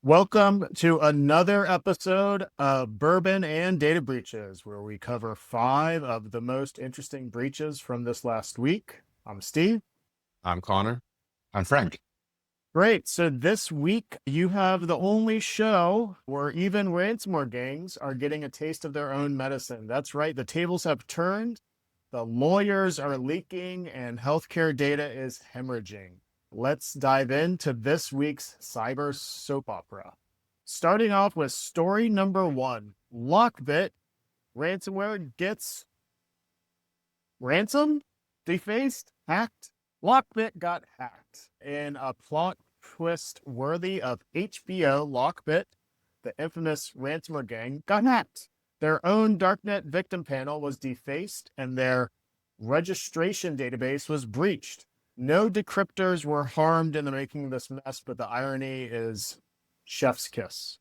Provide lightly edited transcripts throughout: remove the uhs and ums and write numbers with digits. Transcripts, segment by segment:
Welcome to another episode of Bourbon and Data Breaches, where we cover 5 of the most interesting breaches from this last week. I'm Steve. I'm Connor. I'm Frank. Great. So this week, you have the only show where even ransomware gangs are getting a taste of their own medicine. That's right. The tables have turned. The lawyers are leaking and healthcare data is hemorrhaging. Let's dive into this week's cyber soap opera. Starting off with story number 1. LockBit ransomware gets ransomed, defaced, hacked. LockBit got hacked in a plot twist worthy of HBO. LockBit, the infamous ransomware gang, got hacked. Their own darknet victim panel was defaced and their registration database was breached. No decryptors were harmed in the making of this mess, but the irony is chef's kiss.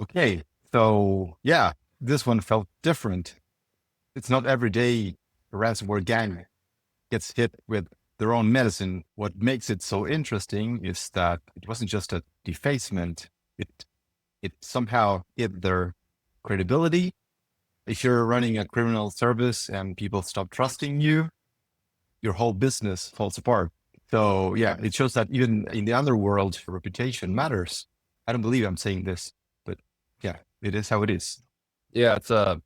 Okay, so yeah, this one felt different. It's not every day a ransomware gang gets hit with their own medicine. What makes it so interesting is that it wasn't just a defacement. It somehow hit their credibility. If you're running a criminal service and people stop trusting you, your whole business falls apart. So yeah, it shows that even in the underworld, reputation matters. I don't believe I'm saying this, but yeah, it is how it is. Yeah, it's a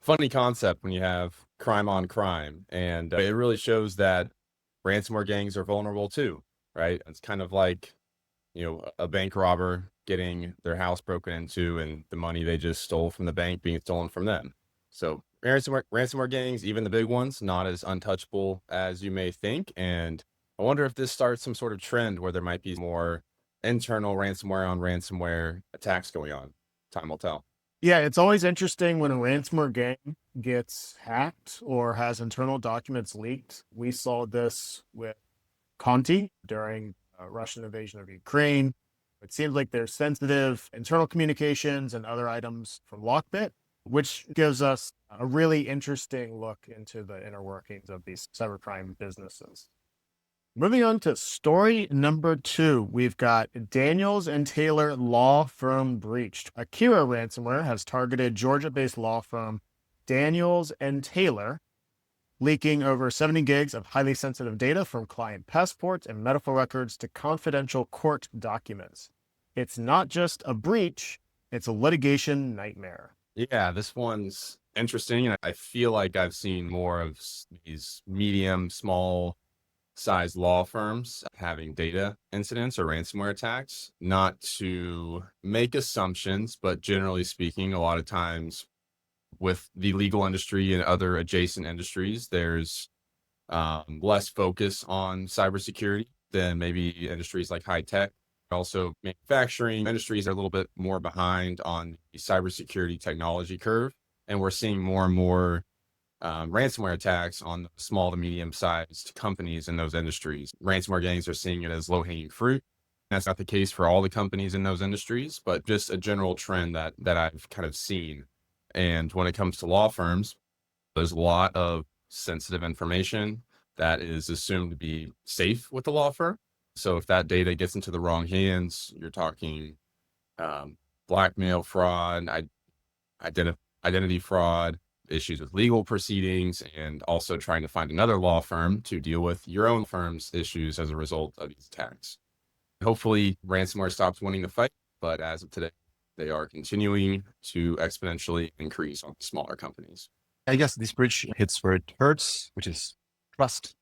funny concept when you have crime on crime, and it really shows that ransomware gangs are vulnerable too, right? It's kind of like, a bank robber getting their house broken into and the money they just stole from the bank being stolen from them. So ransomware gangs, even the big ones, not as untouchable as you may think. And I wonder if this starts some sort of trend where there might be more internal ransomware on ransomware attacks going on. Time will tell. Yeah, it's always interesting when a ransomware gang gets hacked or has internal documents leaked. We saw this with Conti during Russian invasion of Ukraine. It seems like there's sensitive internal communications and other items from LockBit, which gives us a really interesting look into the inner workings of these cybercrime businesses. Moving on to story number 2, we've got Daniels and Taylor law firm breached. Akira ransomware has targeted Georgia-based law firm Daniels and Taylor, leaking over 70 gigs of highly sensitive data from client passports and medical records to confidential court documents. It's not just a breach, it's a litigation nightmare. Yeah, this one's interesting. And I feel like I've seen more of these medium, small size law firms having data incidents or ransomware attacks. Not to make assumptions, but generally speaking, a lot of times with the legal industry and other adjacent industries, there's less focus on cybersecurity than maybe industries like high tech. Also, manufacturing industries are a little bit more behind on the cybersecurity technology curve. And we're seeing more and more ransomware attacks on the small to medium sized companies in those industries. Ransomware gangs are seeing it as low hanging fruit. That's not the case for all the companies in those industries, but just a general trend that I've kind of seen. And when it comes to law firms, there's a lot of sensitive information that is assumed to be safe with the law firm. So if that data gets into the wrong hands, you're talking blackmail fraud, identity fraud, issues with legal proceedings, and also trying to find another law firm to deal with your own firm's issues as a result of these attacks. Hopefully ransomware stops winning the fight, but as of today, they are continuing to exponentially increase on smaller companies. I guess this breach hits where it hurts, which is trust.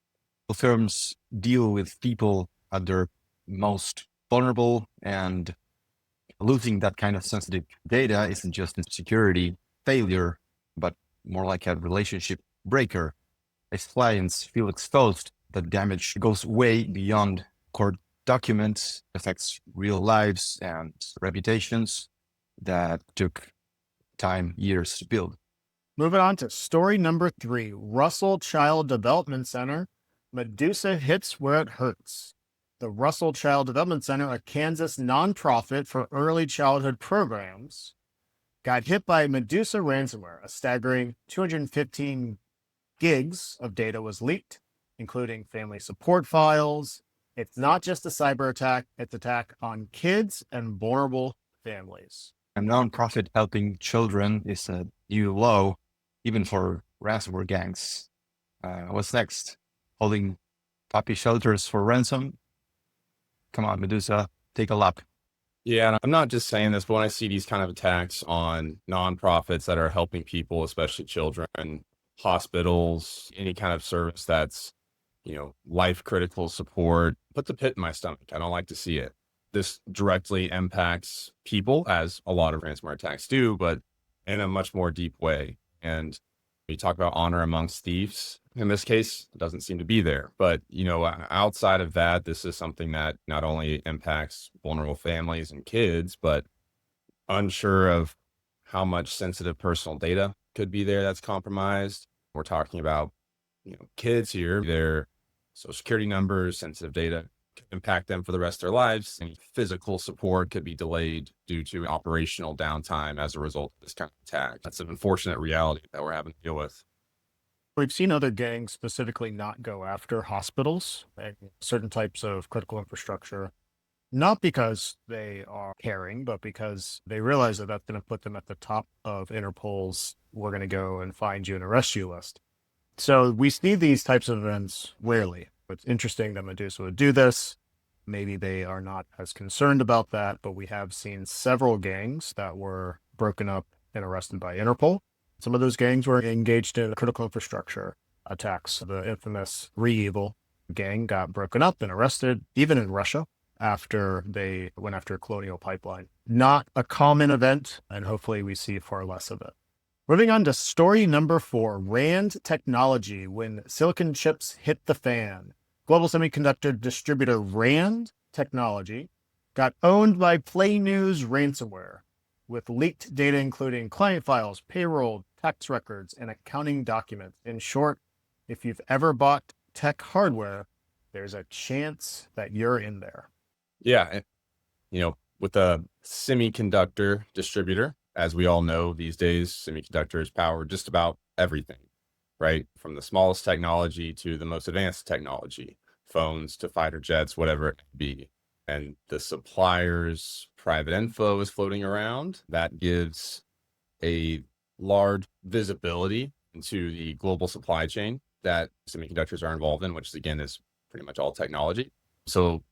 The firms deal with people at their most vulnerable, and losing that kind of sensitive data isn't just a security failure, but more like a relationship breaker. If clients feel exposed, the damage goes way beyond court documents, affects real lives and reputations that took time, years to build. Moving on to story number 3, Russell Child Development Center, Medusa hits where it hurts. The Russell Child Development Center, a Kansas nonprofit for early childhood programs, got hit by Medusa ransomware. A staggering 215 gigs of data was leaked, including family support files. It's not just a cyber attack, it's attack on kids and vulnerable families. A nonprofit helping children is a new low, even for ransomware gangs. What's next? Holding puppy shelters for ransom? Come on, Medusa, take a lap. Yeah, and I'm not just saying this, but when I see these kind of attacks on nonprofits that are helping people, especially children, hospitals, any kind of service that's, life critical support, puts a pit in my stomach. I don't like to see it. This directly impacts people, as a lot of ransomware attacks do, but in a much more deep way. And you talk about honor amongst thieves. In this case, it doesn't seem to be there. But, outside of that, this is something that not only impacts vulnerable families and kids, but unsure of how much sensitive personal data could be there that's compromised. We're talking about, kids here, their social security numbers, sensitive data could impact them for the rest of their lives. And physical support could be delayed due to operational downtime as a result of this kind of attack. That's an unfortunate reality that we're having to deal with. We've seen other gangs specifically not go after hospitals and certain types of critical infrastructure, not because they are caring, but because they realize that that's going to put them at the top of Interpol's "we're going to go and find you and arrest you" list. So we see these types of events rarely. It's interesting that Medusa would do this. Maybe they are not as concerned about that, but we have seen several gangs that were broken up and arrested by Interpol. Some of those gangs were engaged in critical infrastructure attacks. The infamous ReEvil gang got broken up and arrested, even in Russia, after they went after a colonial pipeline. Not a common event, and hopefully we see far less of it. Moving on to story number 4, RAND technology when silicon chips hit the fan. Global semiconductor distributor RAND technology got owned by Play News ransomware, with leaked data including client files, payroll, tax records, and accounting documents. In short, if you've ever bought tech hardware, there's a chance that you're in there. Yeah. With a semiconductor distributor, as we all know these days, semiconductors power just about everything, right? From the smallest technology to the most advanced technology, phones to fighter jets, whatever it may be. And the supplier's private info is floating around. That gives a large visibility into the global supply chain that semiconductors are involved in, which again is pretty much all technology. So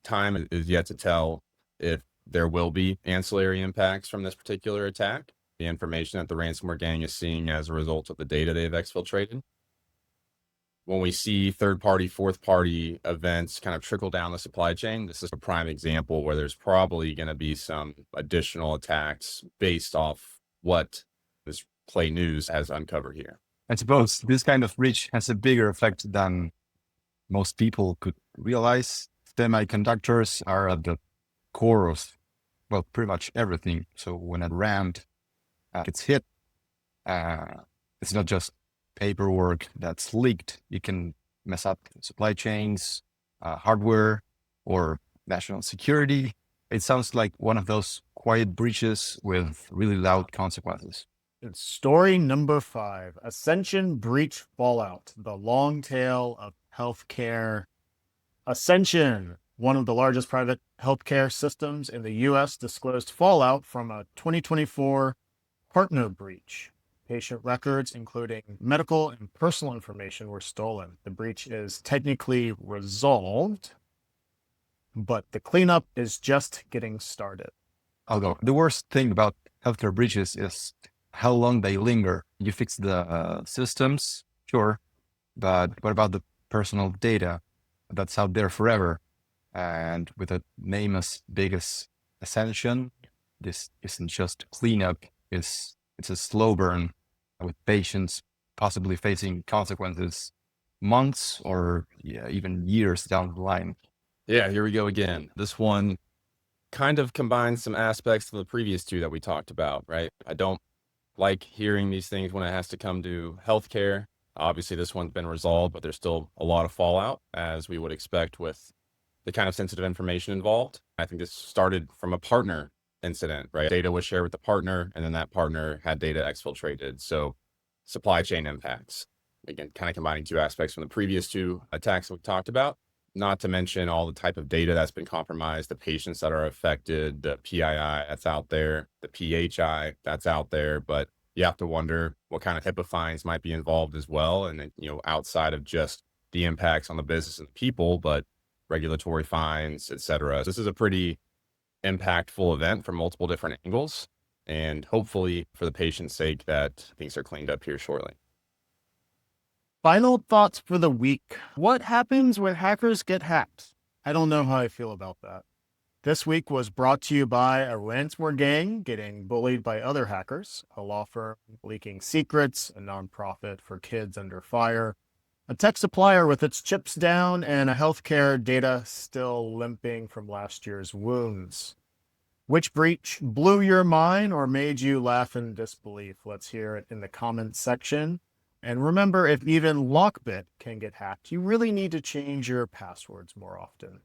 time is yet to tell if there will be ancillary impacts from this particular attack, the information that the ransomware gang is seeing as a result of the data they've exfiltrated. When we see third-party, fourth-party events kind of trickle down the supply chain, this is a prime example where there's probably going to be some additional attacks based off what this Play News has uncovered here. I suppose this kind of breach has a bigger effect than most people could realize. Semiconductors are at the core of, well, pretty much everything. So when a RAND gets hit, it's not just paperwork that's leaked. You can mess up supply chains, hardware, or national security. It sounds like one of those quiet breaches with really loud consequences. It's story number 5, Ascension breach fallout, the long tail of healthcare. Ascension, one of the largest private healthcare systems in the U.S., disclosed fallout from a 2024 partner breach. Patient records, including medical and personal information, were stolen. The breach is technically resolved, but the cleanup is just getting started. Although the worst thing about healthcare breaches is how long they linger. You fix the systems, sure, but what about the personal data that's out there forever? And with a name as big as Ascension, this isn't just cleanup, it's a slow burn with patients possibly facing consequences months or even years down the line. Yeah, here we go again. This one kind of combines some aspects of the previous two that we talked about, right? I don't like hearing these things when it has to come to healthcare. Obviously, this one's been resolved, but there's still a lot of fallout, as we would expect with the kind of sensitive information involved. I think this started from a partner incident, right? Data was shared with the partner, and then that partner had data exfiltrated. So supply chain impacts. Again, kind of combining two aspects from the previous two attacks that we talked about. not to mention all the type of data that's been compromised, the patients that are affected, the PII that's out there, the PHI that's out there. But you have to wonder what kind of HIPAA fines might be involved as well. And then, outside of just the impacts on the business and the people, but regulatory fines, et cetera. This is a pretty impactful event from multiple different angles. And hopefully, for the patient's sake, that things are cleaned up here shortly. Final thoughts for the week. What happens when hackers get hacked? I don't know how I feel about that. This week was brought to you by a ransomware gang getting bullied by other hackers, a law firm leaking secrets, a nonprofit for kids under fire, a tech supplier with its chips down, and a healthcare data still limping from last year's wounds. Which breach blew your mind or made you laugh in disbelief? Let's hear it in the comments section. And remember, if even LockBit can get hacked, you really need to change your passwords more often.